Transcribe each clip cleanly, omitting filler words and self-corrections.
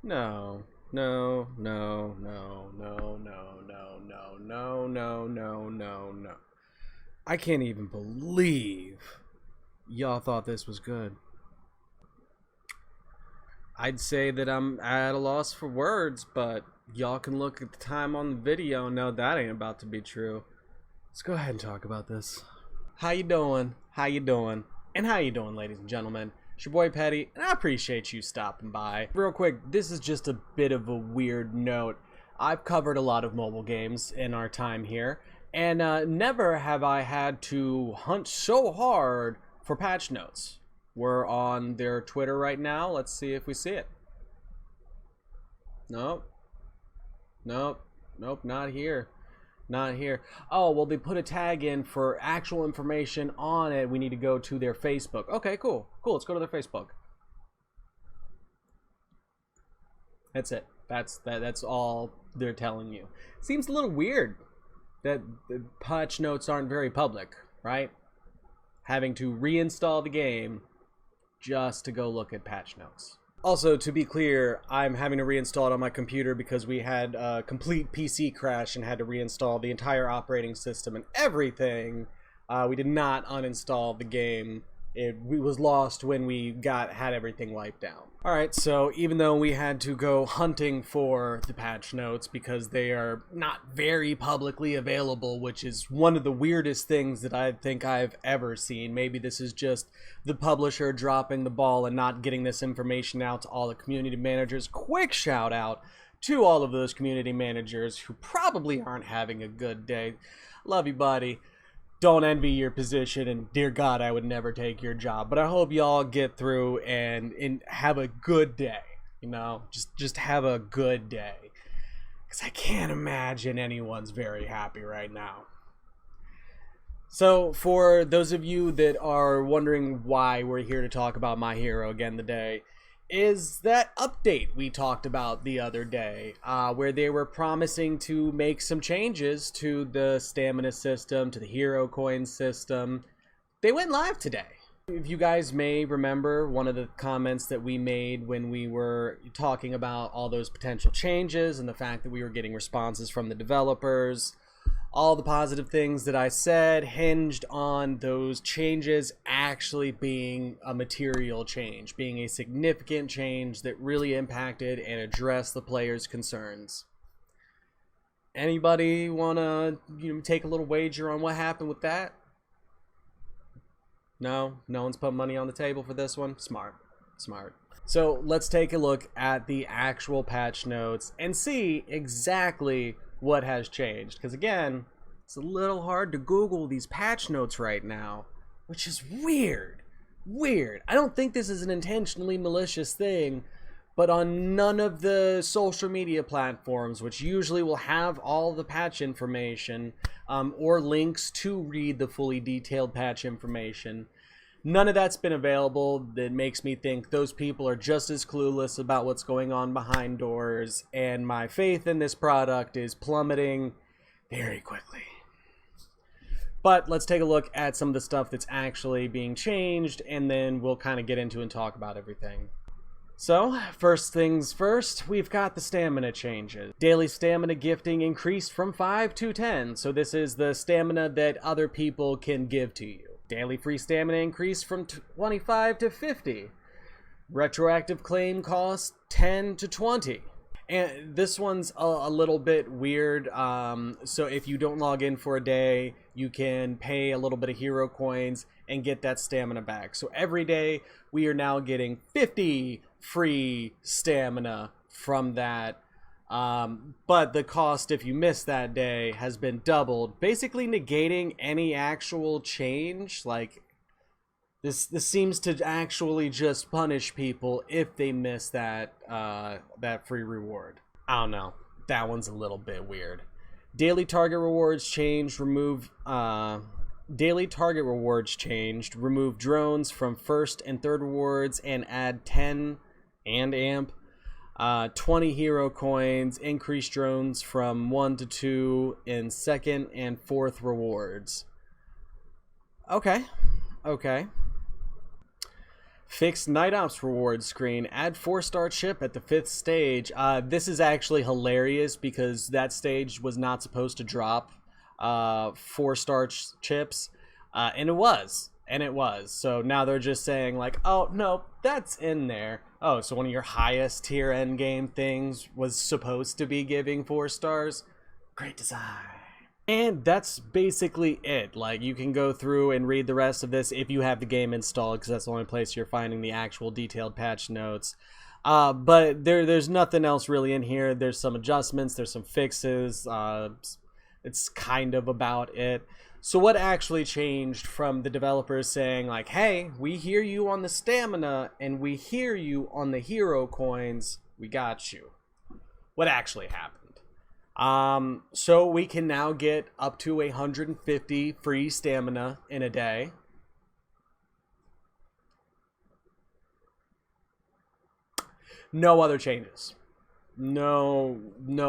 No, no, no, no, no, no, no, no, no, no, no, no, no. I can't even believe y'all thought this was good. I'd say that I'm at a loss for words, but y'all can look at the time on the video and know that ain't about to be true. Let's go ahead and talk about this. How you doing? How you doing? And how you doing, ladies and gentlemen? It's your boy Petty, and I appreciate you stopping by. Real quick, this is just a bit of a weird note. I've covered a lot of mobile games in our time here, and never have I had to hunt so hard for patch notes. We're on their Twitter right now. Let's see if we see it. Nope. Nope. Nope, not here. Not here. Oh, well, they put a tag in for actual information on it. We need to go to their Facebook. Okay, cool. Cool, let's go to their Facebook. That's it. That's all they're telling you. Seems a little weird that the patch notes aren't very public, right? Having to reinstall the game just to go look at patch notes. Also, to be clear, I'm having to reinstall it on my computer because we had a complete PC crash and had to reinstall the entire operating system and everything. We did not uninstall the game. It was lost when we had everything wiped out. Alright, so even though we had to go hunting for the patch notes because they are not very publicly available, which is one of the weirdest things that I think I've ever seen. Maybe this is just the publisher dropping the ball and not getting this information out to all the community managers. Quick shout out to all of those community managers who probably aren't having a good day. Love you, buddy. Don't envy your position, and dear God, I would never take your job. But I hope y'all get through and have a good day. You know, just have a good day. Because I can't imagine anyone's very happy right now. So, for those of you that are wondering why we're here to talk about My Hero again today, is that update we talked about the other day, where they were promising to make some changes to the stamina system, to the hero coin system. They went live today. If you guys may remember, one of the comments that we made when we were talking about all those potential changes and the fact that we were getting responses from the developers, all the positive things that I said hinged on those changes actually being a material change, being a significant change that really impacted and addressed the players' concerns. Anybody want to take a little wager on what happened with that? No? No one's put money on the table for this one? Smart. Smart. So let's take a look at the actual patch notes and see exactly what has changed, because again, it's a little hard to Google these patch notes right now, which is weird. I don't think this is an intentionally malicious thing, but on none of the social media platforms, which usually will have all the patch information or links to read the fully detailed patch information, none of that's been available. That makes me think those people are just as clueless about what's going on behind doors, and my faith in this product is plummeting very quickly. But let's take a look at some of the stuff that's actually being changed, and then we'll kind of get into and talk about everything. So, first things first, we've got the stamina changes. Daily stamina gifting increased from 5 to 10, so this is the stamina that other people can give to you. Daily free stamina increased from 25 to 50. Retroactive claim cost 10 to 20. And this one's a little bit weird. So if you don't log in for a day, you can pay a little bit of hero coins and get that stamina back. So every day we are now getting 50 free stamina from that. But the cost, if you miss that day, has been doubled, basically negating any actual change. Like, this seems to actually just punish people if they miss that free reward. I don't know. That one's a little bit weird. Daily target rewards changed. Daily target rewards changed. Remove drones from first and third rewards and add 10 and amp. 20 hero coins, increase drones from 1 to 2 in second and fourth rewards. Okay. Fixed Night Ops reward screen. Add 4-star chip at the 5th stage. This is actually hilarious because that stage was not supposed to drop 4-star chips. And it was. And it was. So now they're just saying like, oh, no, that's in there. Oh, so one of your highest tier endgame things was supposed to be giving 4 stars? Great design. And that's basically it. Like, you can go through and read the rest of this if you have the game installed, because that's the only place you're finding the actual detailed patch notes. But there's nothing else really in here. There's some adjustments, there's some fixes. It's kind of about it. So what actually changed from the developers saying like, hey, we hear you on the stamina and we hear you on the hero coins, we got you? What actually happened? So we can now get up to 150 free stamina in a day. No other changes. No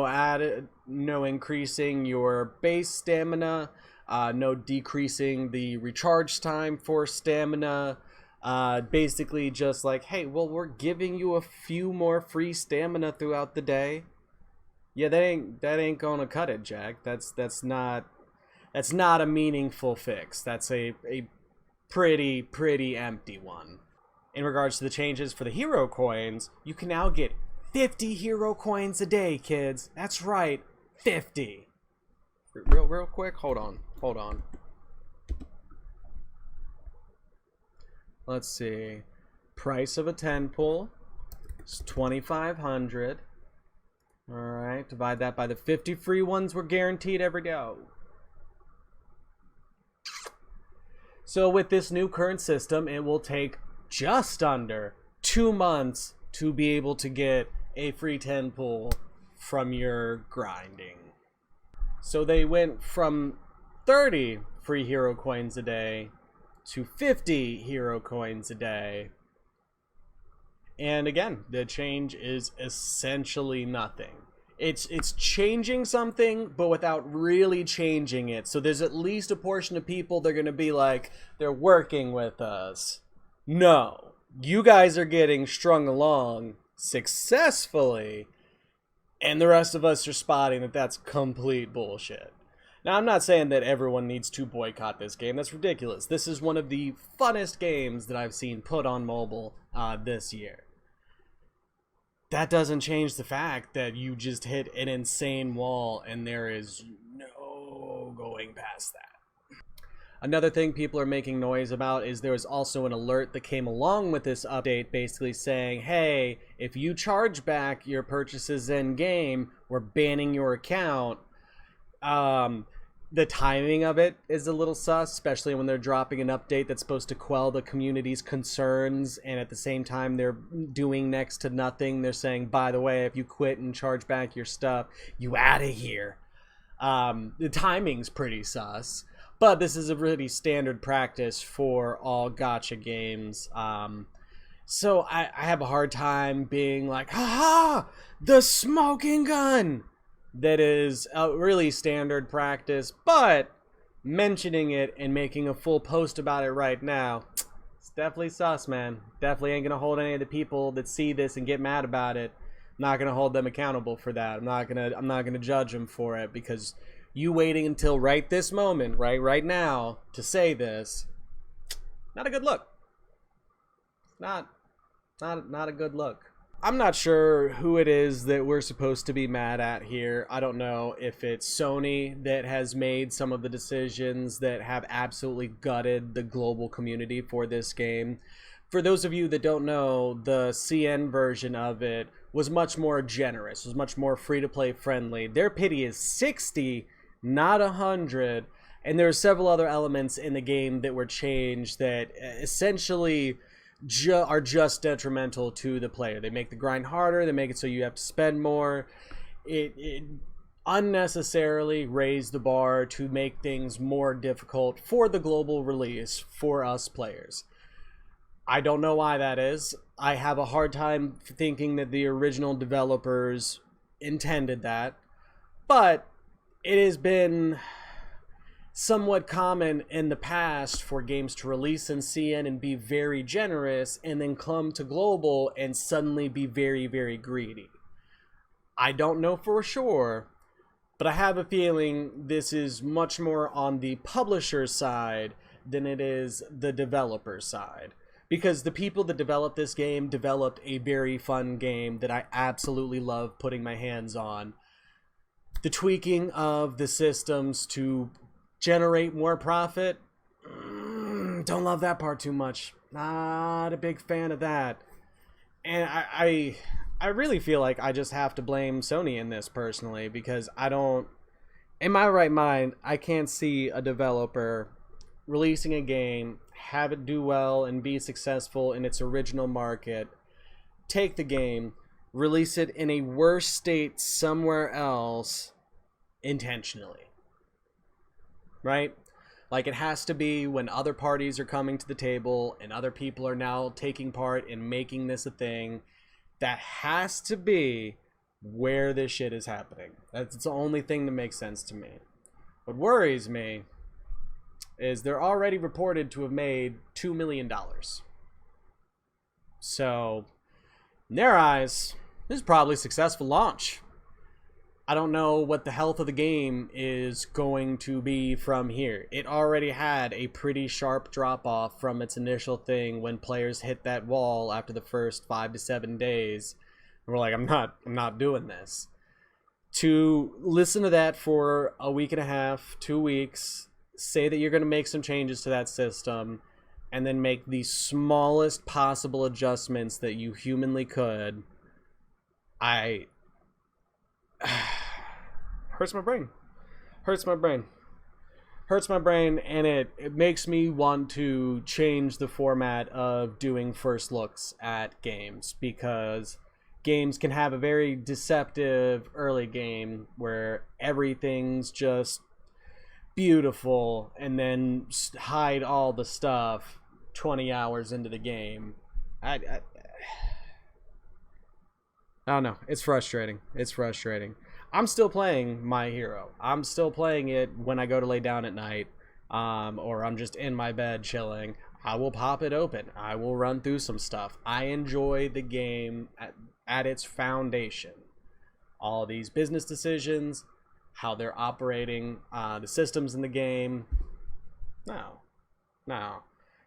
added, no increasing your base stamina, no decreasing the recharge time for stamina. Basically just like, hey, well, we're giving you a few more free stamina throughout the day. Yeah, that ain't gonna cut it, Jack. That's not a meaningful fix. That's a pretty empty one. In regards to the changes for the hero coins, you can now get 50 hero coins a day, kids. That's right, 50. Real quick, hold on. Let's see. Price of a 10 pull is 2,500. Alright, divide that by the 50 free ones we're guaranteed every day. So with this new current system, it will take just under 2 months to be able to get a free 10 pull from your grinding. So they went from 30 free hero coins a day to 50 hero coins a day. And again, the change is essentially nothing. It's changing something, but without really changing it. So there's at least a portion of people that are going to be like, they're working with us. No, you guys are getting strung along successfully, and the rest of us are spotting that that's complete bullshit. Now, I'm not saying that everyone needs to boycott this game. That's ridiculous. This is one of the funnest games that I've seen put on mobile this year. That doesn't change the fact that you just hit an insane wall and there is no going past that. Another thing people are making noise about is there was also an alert that came along with this update basically saying, hey, if you charge back your purchases in game, we're banning your account. The timing of it is a little sus, especially when they're dropping an update that's supposed to quell the community's concerns, and at the same time they're doing next to nothing. They're saying, by the way, if you quit and charge back your stuff, you out of here. The timing's pretty sus, but this is a really standard practice for all gacha games. So I have a hard time being like, haha, the smoking gun! That is a really standard practice, but mentioning it and making a full post about it right now, it's definitely sus, man. Definitely ain't gonna hold any of the people that see this and get mad about it. I'm not gonna hold them accountable for that. I'm not gonna judge them for it, because you waiting until right this moment, right now, to say this, not a good look. Not a good look. I'm not sure who it is that we're supposed to be mad at here. I don't know if it's Sony that has made some of the decisions that have absolutely gutted the global community for this game. For those of you that don't know, the CN version of it was much more generous, was much more free-to-play friendly. Their pity is 60, not 100, and there are several other elements in the game that were changed that essentially are just detrimental to the player. They make the grind harder, they make it so you have to spend more. It unnecessarily raised the bar to make things more difficult for the global release for us players. I don't know why that is. I have a hard time thinking that the original developers intended that, but it has been somewhat common in the past for games to release in CN and be very generous and then come to global and suddenly be very, very greedy. I don't know for sure, but I have a feeling this is much more on the publisher side than it is the developer side. Because the people that developed this game developed a very fun game that I absolutely love putting my hands on. The tweaking of the systems to generate more profit, don't love that part too much. Not a big fan of that. And I really feel like I just have to blame Sony in this personally, because I don't, in my right mind, I can't see a developer releasing a game, have it do well and be successful in its original market, take the game, release it in a worse state somewhere else intentionally. Right? Like, it has to be when other parties are coming to the table and other people are now taking part in making this a thing. That has to be where this shit is happening. That's the only thing that makes sense to me. What worries me is they're already reported to have made $2 million. So, in their eyes, this is probably a successful launch. I don't know what the health of the game is going to be from here. It already had a pretty sharp drop-off from its initial thing when players hit that wall after the first 5 to 7 days. And we're like, I'm not doing this. To listen to that for a week and a half, 2 weeks, say that you're going to make some changes to that system, and then make the smallest possible adjustments that you humanly could, hurts my brain. And it makes me want to change the format of doing first looks at games, because games can have a very deceptive early game where everything's just beautiful and then hide all the stuff 20 hours into the game. I don't know. It's frustrating. I'm still playing My Hero. I'm still playing it when I go to lay down at night, or I'm just in my bed chilling. I will pop it open. I will run through some stuff. I enjoy the game at its foundation. All these business decisions, how they're operating, the systems in the game. No.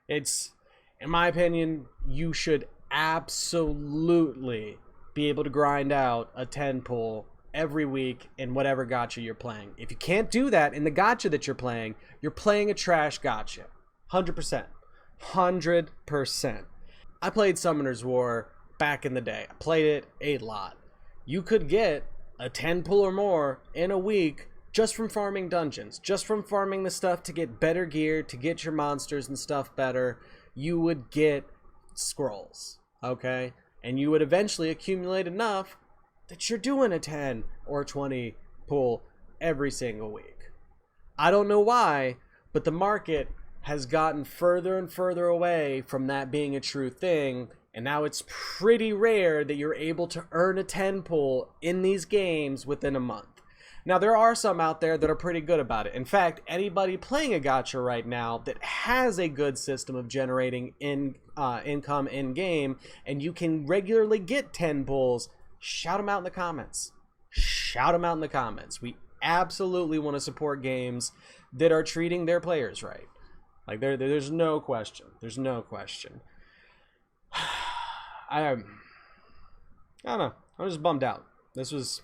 It's, in my opinion, you should absolutely be able to grind out a 10 pull every week in whatever gacha you're playing. If you can't do that in the gacha that you're playing a trash gacha. 100%. 100%. I played Summoner's War back in the day. I played it a lot. You could get a 10 pull or more in a week just from farming dungeons, just from farming the stuff to get better gear, to get your monsters and stuff better. You would get scrolls, okay? And you would eventually accumulate enough that you're doing a 10 or 20 pull every single week. I don't know why, but the market has gotten further and further away from that being a true thing, and now it's pretty rare that you're able to earn a 10 pull in these games within a month. Now, there are some out there that are pretty good about it. In fact, anybody playing a gacha right now that has a good system of generating income in-game, and you can regularly get 10 pulls, shout them out in the comments. Shout them out in the comments. We absolutely want to support games that are treating their players right. Like, there's no question. There's no question. I don't know. I'm just bummed out. This was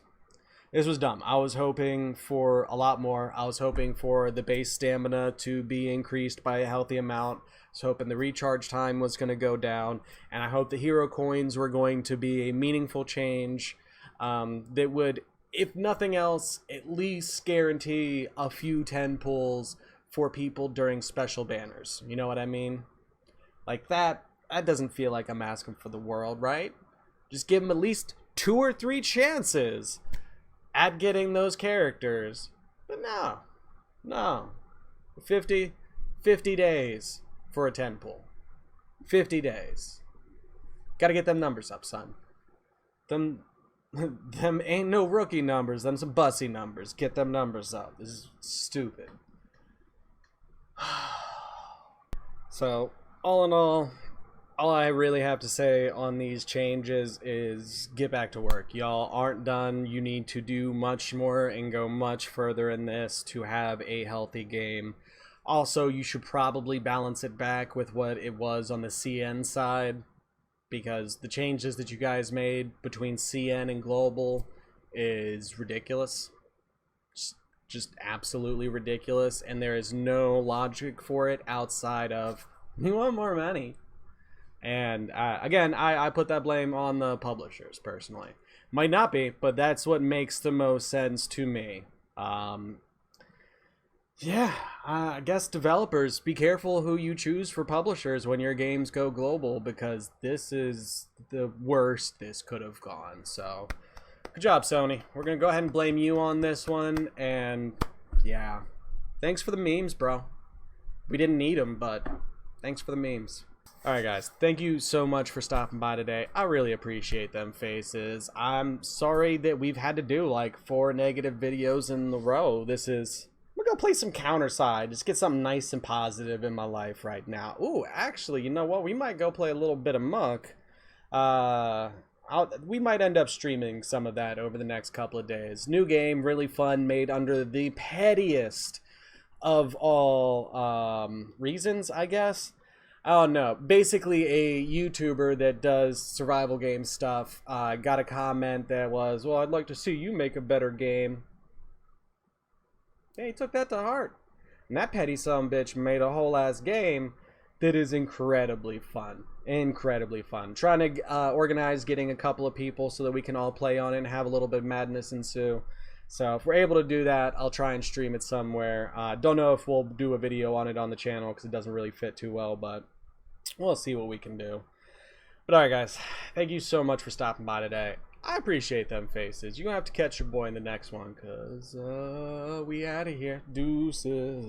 dumb. I was hoping for a lot more. I was hoping for the base stamina to be increased by a healthy amount. I was hoping the recharge time was going to go down. And I hope the hero coins were going to be a meaningful change that would, if nothing else, at least guarantee a few 10 pulls for people during special banners. You know what I mean? Like, that doesn't feel like I'm asking for the world, right? Just give them at least 2 or 3 chances at getting those characters. But no. 50 days for a 10 pull. 50 days. Gotta get them numbers up, son. Them ain't no rookie numbers. Them some bussy numbers. Get them numbers up. This is stupid. So, all in all I really have to say on these changes is get back to work. Y'all aren't done. You need to do much more and go much further in this to have a healthy game. Also, you should probably balance it back with what it was on the CN side, because the changes that you guys made between CN and Global is ridiculous. Just absolutely ridiculous, and there is no logic for it outside of we want more money. And again, I put that blame on the publishers personally. Might not be, but that's what makes the most sense to me. Yeah, I guess developers, be careful who you choose for publishers when your games go global, because this is the worst this could have gone. So, good job, Sony. We're going to go ahead and blame you on this one. And yeah, thanks for the memes, bro. We didn't need them, but thanks for the memes. Alright guys, thank you so much for stopping by today. I really appreciate them faces. I'm sorry that we've had to do like 4 negative videos in a row. We're gonna play some counter side. Just get something nice and positive in my life right now. Ooh, actually, you know what? We might go play a little bit of Monk. We might end up streaming some of that over the next couple of days. New game, really fun, made under the pettiest of all reasons, I guess. Oh no, basically a YouTuber that does survival game stuff got a comment that was, well, I'd like to see you make a better game. Yeah, he took that to heart. And that petty sumbitch made a whole ass game that is incredibly fun. Incredibly fun. Trying to organize getting a couple of people so that we can all play on it and have a little bit of madness ensue. So if we're able to do that, I'll try and stream it somewhere. Don't know if we'll do a video on it on the channel because it doesn't really fit too well, but we'll see what we can do. But alright guys, thank you so much for stopping by today. I appreciate them faces. You're going to have to catch your boy in the next one because we out of here. Deuces.